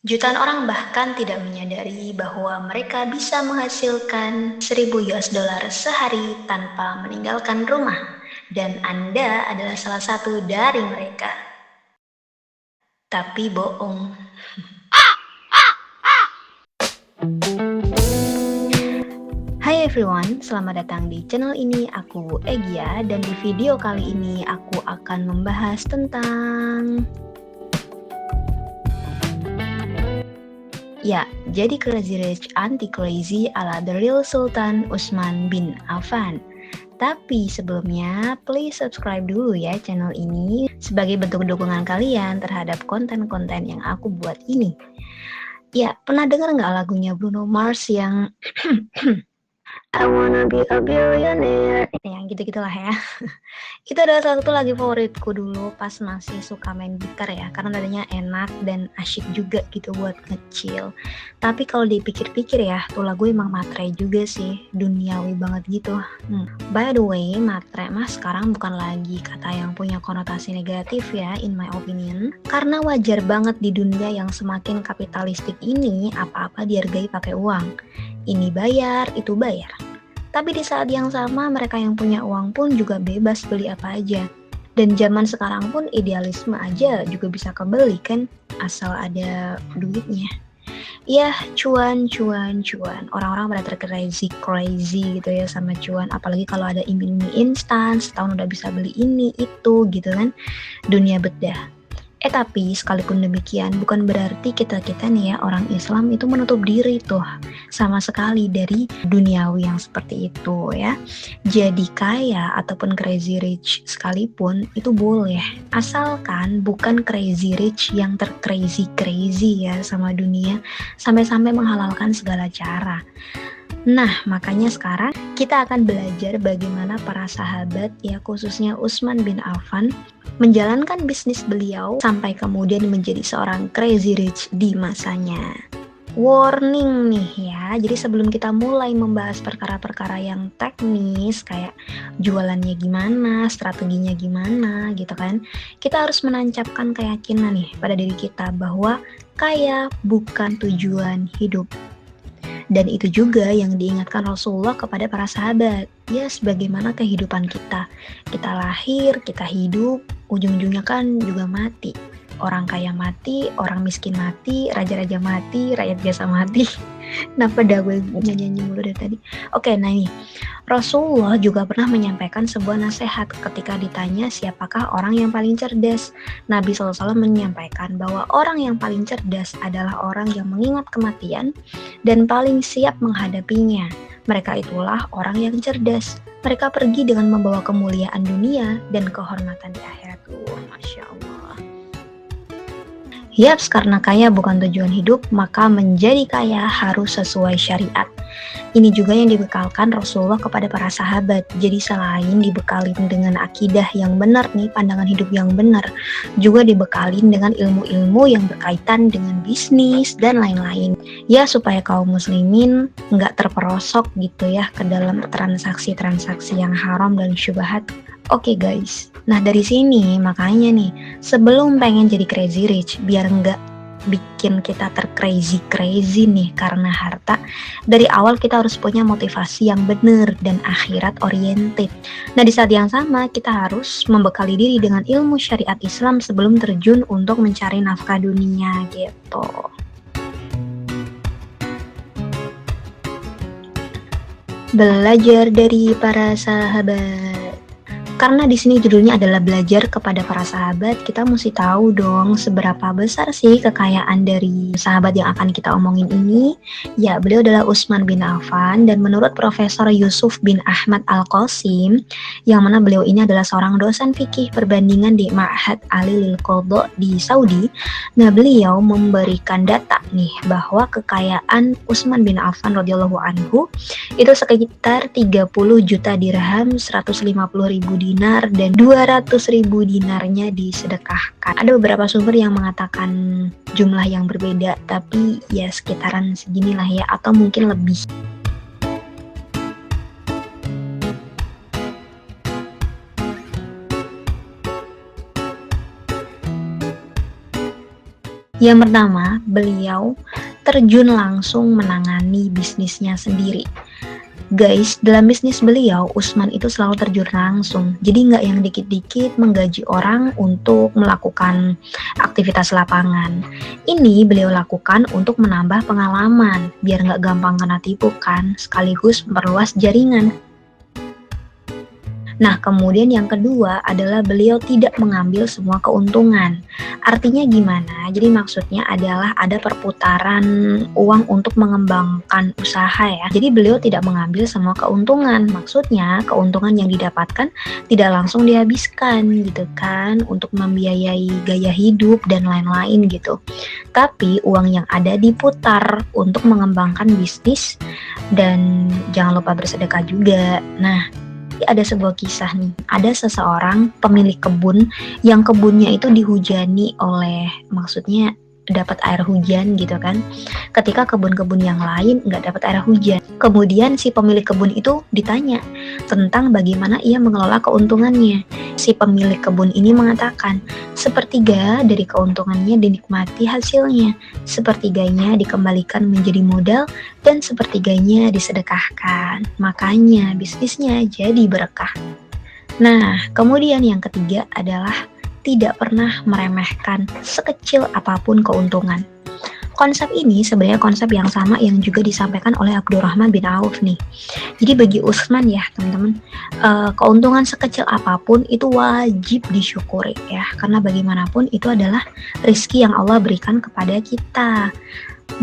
Jutaan orang bahkan tidak menyadari bahwa mereka bisa menghasilkan 1.000 US dollar sehari tanpa meninggalkan rumah. Dan Anda adalah salah satu dari mereka. Tapi bohong. Hai everyone, selamat datang di channel ini. Aku Egya dan di video kali ini aku akan membahas tentang jadi Crazy Rich Anti-Crazy ala The Real Sultan Utsman bin Affan. Tapi sebelumnya, please subscribe dulu ya channel ini sebagai bentuk dukungan kalian terhadap konten-konten yang aku buat ini. Ya, pernah dengar nggak lagunya Bruno Mars yang I wanna be a billionaire? Yang gitu-gitulah ya. Itu adalah salah satu lagu favoritku dulu pas masih suka main gitar ya, karena nadanya enak dan asyik juga gitu buat nge-chill. Tapi kalau dipikir-pikir ya, tuh lagu emang matre juga sih, duniawi banget gitu. By the way, matre mah sekarang bukan lagi kata yang punya konotasi negatif ya, in my opinion. Karena wajar banget di dunia yang semakin kapitalistik ini, apa-apa dihargai pakai uang. Ini bayar, itu bayar. Tapi di saat yang sama mereka yang punya uang pun juga bebas beli apa aja. Dan zaman sekarang pun idealisme aja juga bisa kebeli kan, asal ada duitnya. Ya, cuan. Orang-orang pada tercrazy gitu ya sama cuan. Apalagi kalau ada iming-iming instan, setahun udah bisa beli ini, itu gitu kan. Dunia bedah. Tapi sekalipun demikian bukan berarti kita-kita nih ya orang Islam itu menutup diri tuh sama sekali dari duniawi yang seperti itu ya. Jadi kaya ataupun crazy rich sekalipun itu boleh, asalkan bukan crazy rich yang tercrazy ya sama dunia sampai-sampai menghalalkan segala cara. Nah, makanya sekarang kita akan belajar bagaimana para sahabat, ya khususnya Utsman bin Affan, menjalankan bisnis beliau sampai kemudian menjadi seorang crazy rich di masanya. Warning nih ya, jadi sebelum kita mulai membahas perkara-perkara yang teknis kayak jualannya gimana, strateginya gimana gitu kan, kita harus menancapkan keyakinan nih pada diri kita bahwa kaya bukan tujuan hidup. Dan itu juga yang diingatkan Rasulullah kepada para sahabat. Ya, sebagaimana kehidupan kita. Kita lahir, kita hidup, ujung-ujungnya kan juga mati. Orang kaya mati, orang miskin mati, raja-raja mati, rakyat biasa mati. Kenapa dah gue nyanyi mulu dari tadi? Oke, nah ini. Rasulullah juga pernah menyampaikan sebuah nasihat ketika ditanya siapakah orang yang paling cerdas. Nabi SAW menyampaikan bahwa orang yang paling cerdas adalah orang yang mengingat kematian dan paling siap menghadapinya. Mereka itulah orang yang cerdas. Mereka pergi dengan membawa kemuliaan dunia dan kehormatan di akhirat. Masya Allah. Yaps, karena kaya bukan tujuan hidup, maka menjadi kaya harus sesuai syariat. Ini juga yang dibekalkan Rasulullah kepada para sahabat. Jadi selain dibekalin dengan akidah yang benar nih, pandangan hidup yang benar, juga dibekalin dengan ilmu-ilmu yang berkaitan dengan bisnis dan lain-lain. Ya, supaya kaum muslimin nggak terperosok gitu ya ke dalam transaksi-transaksi yang haram dan syubhat. Oke guys, nah dari sini makanya nih, sebelum pengen jadi crazy rich, biar nggak bikin kita tercrazy nih karena harta, dari awal kita harus punya motivasi yang benar dan akhirat oriented. Nah di saat yang sama kita harus membekali diri dengan ilmu syariat Islam sebelum terjun untuk mencari nafkah dunia gitu. Belajar dari para sahabat. Karena di sini judulnya adalah belajar kepada para sahabat, kita mesti tahu dong seberapa besar sih kekayaan dari sahabat yang akan kita omongin ini. Ya, beliau adalah Utsman bin Affan dan menurut Profesor Yusuf bin Ahmad Al-Qasim, yang mana beliau ini adalah seorang dosen fikih perbandingan di Ma'had Ali Lil Qadha di Saudi. Nah, beliau memberikan data nih bahwa kekayaan Utsman bin Affan radhiyallahu anhu itu sekitar 30 juta dirham, 150.000 dinar, dan 200.000 dinarnya disedekahkan. Ada beberapa sumber yang mengatakan jumlah yang berbeda, tapi ya sekitaran seginilah ya, atau mungkin lebih. Yang pertama, beliau terjun langsung menangani bisnisnya sendiri. Guys, dalam bisnis beliau, Usman itu selalu terjun langsung. Jadi nggak yang dikit-dikit menggaji orang untuk melakukan aktivitas lapangan. Ini beliau lakukan untuk menambah pengalaman, biar nggak gampang kena tipu kan, sekaligus memperluas jaringan. Nah, kemudian yang kedua adalah beliau tidak mengambil semua keuntungan. Artinya gimana? Jadi maksudnya adalah ada perputaran uang untuk mengembangkan usaha ya. Jadi beliau tidak mengambil semua keuntungan. Maksudnya keuntungan yang didapatkan tidak langsung dihabiskan gitu kan untuk membiayai gaya hidup dan lain-lain gitu. Tapi uang yang ada diputar untuk mengembangkan bisnis dan jangan lupa bersedekah juga. Nah, ada sebuah kisah nih, ada seseorang pemilik kebun yang kebunnya itu dihujani oleh, maksudnya dapat air hujan gitu kan, ketika kebun-kebun yang lain nggak dapat air hujan. Kemudian si pemilik kebun itu ditanya tentang bagaimana ia mengelola keuntungannya. Si pemilik kebun ini mengatakan, sepertiga dari keuntungannya dinikmati hasilnya, sepertiganya dikembalikan menjadi modal, dan sepertiganya disedekahkan. Makanya bisnisnya jadi berkah. Nah, kemudian yang ketiga adalah tidak pernah meremehkan sekecil apapun keuntungan. Konsep ini sebenarnya konsep yang sama yang juga disampaikan oleh Abdurrahman bin Auf nih. Jadi bagi Utsman ya teman-teman, keuntungan sekecil apapun itu wajib disyukuri ya, karena bagaimanapun itu adalah rezeki yang Allah berikan kepada kita.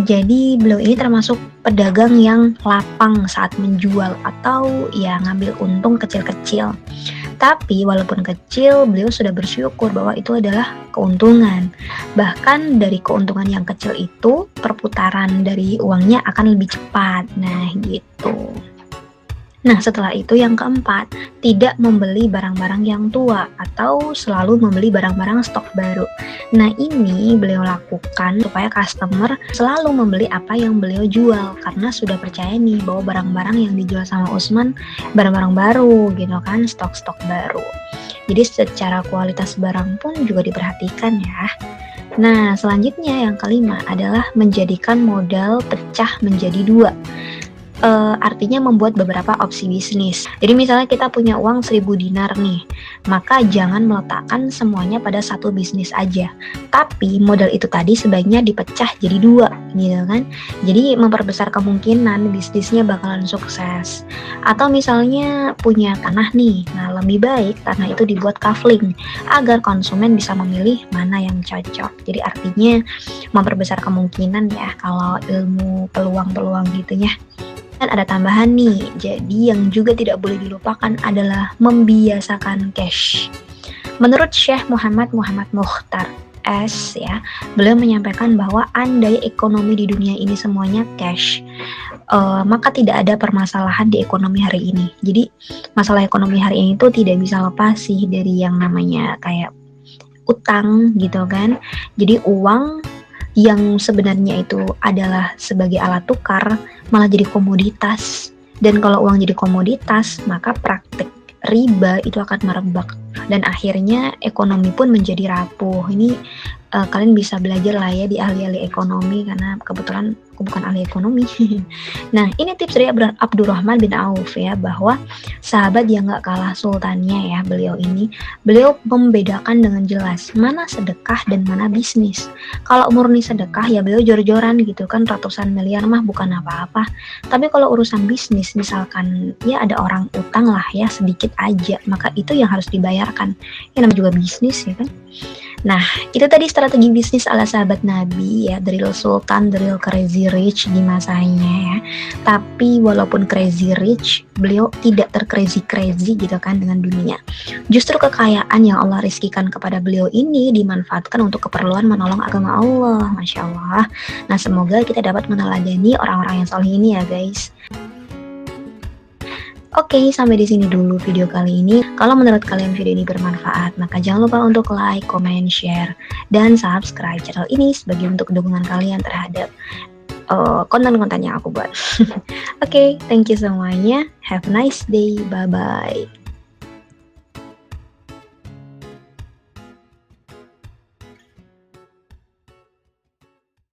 Jadi beliau ini termasuk pedagang yang lapang saat menjual atau ya ngambil untung kecil-kecil. Tapi walaupun kecil, beliau sudah bersyukur bahwa itu adalah keuntungan. Bahkan dari keuntungan yang kecil itu, perputaran dari uangnya akan lebih cepat. Nah, gitu. Nah, setelah itu yang keempat, tidak membeli barang-barang yang tua atau selalu membeli barang-barang stok baru. Nah, ini beliau lakukan supaya customer selalu membeli apa yang beliau jual karena sudah percaya nih bahwa barang-barang yang dijual sama Utsman barang-barang baru gitu kan, stok-stok baru. Jadi secara kualitas barang pun juga diperhatikan ya. Nah, selanjutnya yang kelima adalah menjadikan modal pecah menjadi dua. Artinya membuat beberapa opsi bisnis. Jadi misalnya kita punya uang 1000 dinar nih, maka jangan meletakkan semuanya pada satu bisnis aja. Tapi modal itu tadi sebaiknya dipecah jadi dua, gitu kan. Jadi memperbesar kemungkinan bisnisnya bakalan sukses. Atau misalnya punya tanah nih, nah lebih baik tanah itu dibuat kafling agar konsumen bisa memilih mana yang cocok. Jadi artinya memperbesar kemungkinan ya kalau ilmu peluang-peluang gitu ya. Dan ada tambahan nih, jadi yang juga tidak boleh dilupakan adalah membiasakan cash. Menurut Syekh Muhammad Mukhtar S ya, beliau menyampaikan bahwa andai ekonomi di dunia ini semuanya cash, maka tidak ada permasalahan di ekonomi hari ini. Jadi masalah ekonomi hari ini tuh tidak bisa lepas sih dari yang namanya kayak utang gitu kan. Jadi uang yang sebenarnya itu adalah sebagai alat tukar malah jadi komoditas, dan kalau uang jadi komoditas maka praktik riba itu akan merebak dan akhirnya ekonomi pun menjadi rapuh. Ini kalian bisa belajar lah ya di ahli-ahli ekonomi karena kebetulan aku bukan ahli ekonomi. Nah, ini tips dari Abdurrahman bin Auf ya, bahwa sahabat yang gak kalah sultannya ya beliau ini, beliau membedakan dengan jelas mana sedekah dan mana bisnis. Kalau murni sedekah ya beliau jor-joran gitu kan, ratusan miliar mah bukan apa-apa. Tapi kalau urusan bisnis misalkan ya ada orang utang lah ya sedikit aja, maka itu yang harus dibayarkan. Ya namanya juga bisnis ya kan. Nah, itu tadi strategi bisnis ala sahabat Nabi ya, the real sultan, the real crazy rich di masanya ya. Tapi walaupun crazy rich, beliau tidak tercrazy-crazy gitu kan dengan dunia. Justru kekayaan yang Allah rizkikan kepada beliau ini dimanfaatkan untuk keperluan menolong agama Allah. Masya Allah. Nah, semoga kita dapat meneladani orang-orang yang saleh ini ya guys. Oke, sampai di sini dulu video kali ini. Kalau menurut kalian video ini bermanfaat, maka jangan lupa untuk like, comment, share, dan subscribe channel ini sebagai bentuk dukungan kalian terhadap konten-konten yang aku buat. Oke, thank you semuanya. Have a nice day. Bye-bye.